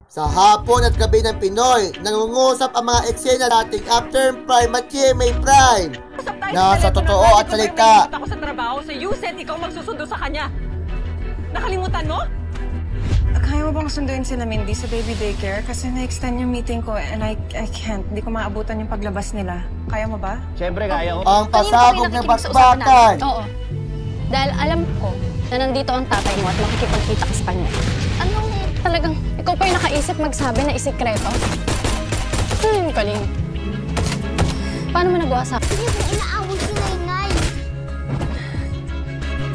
Sa hapon at gabi ng Pinoy, nangungusap ang mga eksena nating After Prime at GMA Prime. Na sa totoo at salita. Ako sa trabaho, sa USET, ikaw magsusundo sa kanya. Nakalimutan mo? Kaya mo bang sunduin sila, Mindy, sa baby daycare? Kasi na-extend yung meeting ko and I can't. Hindi ko maabutan yung paglabas nila. Kaya mo ba? Siyempre, kaya ko. Ang pasabog ng bakbakan. Oo. Dahil alam ko na nandito ang tatay mo at makikipagkita ka sa kanya. Anong talagang ikaw pa yung nakaisip magsabi na isikreto? Yung kaling. Paano mo nagawa sa akin? Hindi ko inaaway si Nainay.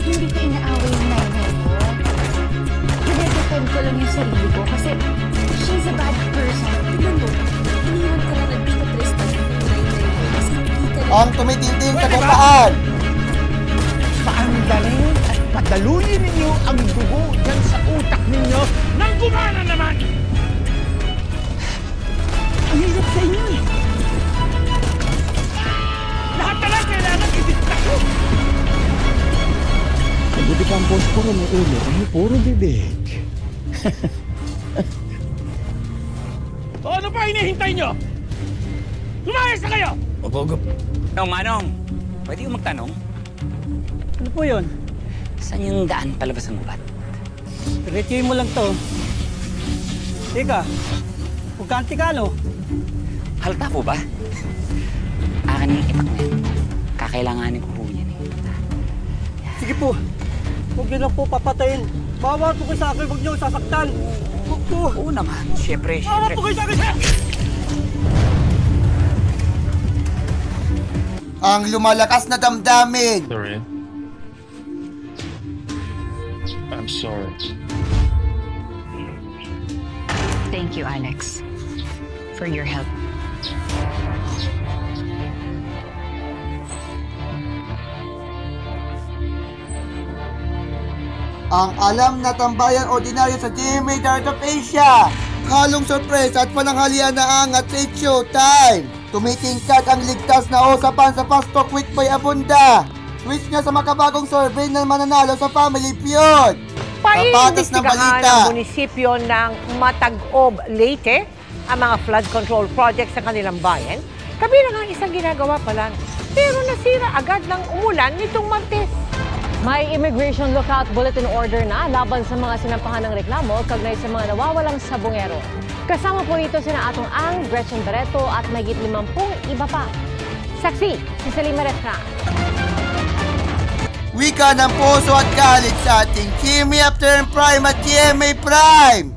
Hindi ko inaaway yung nanay mo. Dinedefend ko lang yung sarili ko kasi she's a bad person. Tignan mo, iniwan ko lang nagdito Tristan yung nanay mo kasi hindi ka lang... Ang tumitinding sa gabaan. Paandaling at padaluyin ninyo ang dugo dyan sa utak ninyo nang gumana naman! Ang hirap sa inyo eh! Lahat na lang kailangan idikta ko! Mabuti ka ang boss puro may ulo, ano puro bibig. O ano pa hinihintay nyo? Lumayas na kayo! Opo. Manong, pwede yung magtanong? Ano po yun? Saan yung daan palabas ng upat? Diretsuhin mo lang to. Teka, huwag ka antikalo. Halata po ba? Akin yung itak na yan. Kakailanganin ko po yan eh. Sige po, huwag niyo lang po papatayin. Bawa po kayo sa akin, huwag niyo sasaktan. Huwag po. Oo naman, syempre. Bawa po kayo sa akin, sir! Ang lumalakas na damdamin. Sorry. I'm sorry. Thank you, Alex, for your help. Ang alam na tambayan ordinaryo sa GMA Dark of Asia. Halong sorpresa at pananghalian na angat sa It's Showtime. Tumitingkad ang ligtas na usapan sa Fast Talk with Boy Abunda. Switch nga sa makabagong survey na mananalo sa Family Feud. Paiimbestigahan ng munisipyo ng Matag-Ob, Leyte ang mga flood control projects sa kanilang bayan. Kabilang ang isang ginagawa pa lang. Pero nasira agad ng umulan nitong Martes. May immigration lookout bulletin order na laban sa mga sinampahan ng reklamo kaugnay sa mga nawawalang sabongero. Kasama po rito sina Atong Ang, Gretchen Barreto at mahigit 50 iba pa. Saksi, si Salima Resna. Wika ng puso at galit sa ating Kimi After Prime at GMA Prime.